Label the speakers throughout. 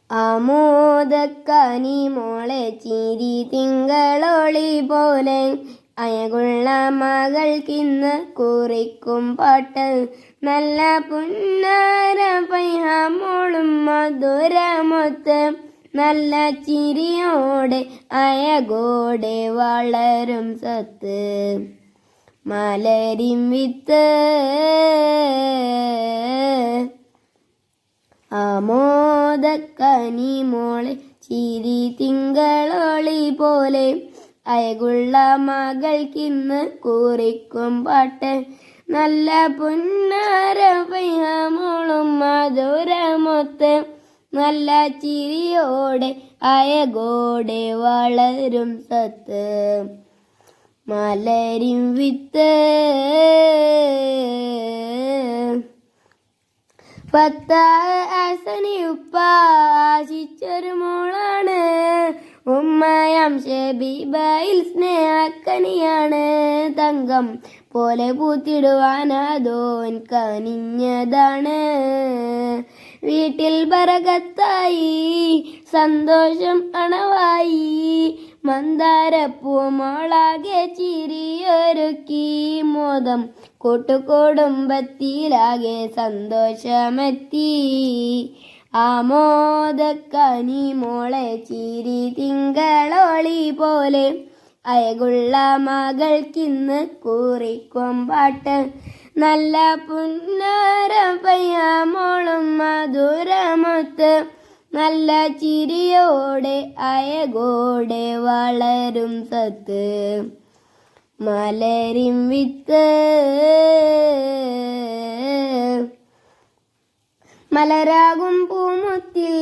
Speaker 1: ആമോദക്കനി മോളെ ചിരി തിങ്കളൊളി പോലെ അയകുള്ള മകൾക്കിന്ന് കുറിക്കും പാട്ട് നല്ല പുന്നാര പയ്യാമോളും മധുരമൊത്ത് നല്ല ചിരിയോടെ അയകോടെ വളരും സത്ത് മലരിൻ വിത്ത് ആമോദക്കനി മോളെ ചിരി തിങ്കളൊളി പോലെ അയകുള്ള മകൾക്കിന്ന് കുറിക്കും പാട്ട് നല്ല പുന്നാര പയ്യാമോളും മധുരമൊത്ത് നല്ല ചിരിയോടെ അയകോടെ വളരും സത്ത് മലരിൻ വിത്ത് ഉപ്പ ആശിച്ചൊരു മോളാണ് ഉമ്മയാം ഷബീബയിൽ സ്നേഹക്കനിയാണ് തങ്കം പോലെ പൂത്തിടുവാനതോൻ കനിഞ്ഞതാണ് വീട്ടിൽ ബറകത്തായി സന്തോഷം അണവായി മന്ദാരപ്പൂമോളാകെ ചിരിയൊരുക്കി മോദം കൂട്ടുകുടുംബത്തിലാകെ സന്തോഷമെത്തി ആമോദക്കനി മോളെ ചിരി തിങ്കളൊളി പോലെ അയകുള്ള മകൾക്കിന്ന് കുറിക്കും പാട്ട് നല്ല പുന്നാര പയ്യാമോളും മധുരമൊത്ത് നല്ല ചിരിയോടെ അയകോടെ വളരും സത്ത് മലരിൻ വിത്ത് മലരാകും പൂമുത്തിൽ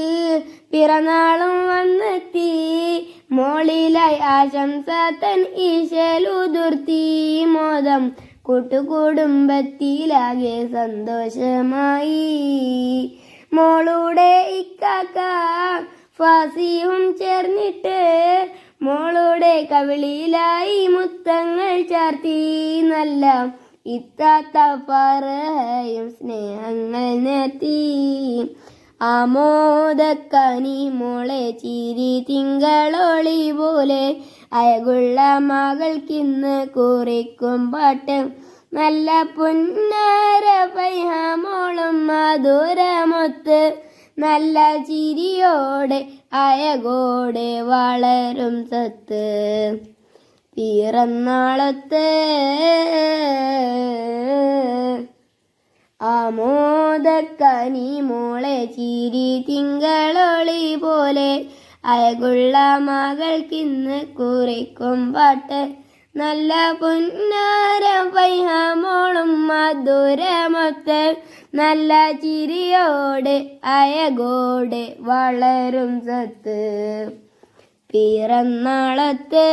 Speaker 1: പിറന്നാളും വന്നെത്തി മോളിലായി ആശംസ തൻ ഈശലുതിർത്തി മോദം കൂട്ടുകുടുംബത്തിലാകെ സന്തോഷമായി മോളുടെ ഇക്കാക്ക ഫാസിയും ചേർന്നിട്ട് മോളുടെ കവിളിലായി മുത്തങ്ങൾ ചാർത്തി നല്ല ഇത്താത്ത പറയും സ്നേഹങ്ങൾ നേർത്തി ആമോദക്കനി മോളെ ചിരി തിങ്കളൊളി പോലെ അയകുള്ള മകൾക്കിന്ന് കുറിക്കും പാട്ട് നല്ല പുന്നാര പയ്യാമോളും മധുരമൊത്ത് നല്ല ചിരിയോടെ അയകോടെ വളരും സത്ത് പിറന്നാളത്ത് ആമോദക്കനി മോളെ ചിരി തിങ്കളൊളി പോലെ അയകുള്ള മകൾക്കിന്ന് കുറിക്കും പാട്ട് നല്ല പുന്നാര പയ്യാമോളും മധുരമൊത്ത് നല്ല ചിരിയോടെ അയകോടെ വളരും സത്ത് പിറന്നാളത്ത്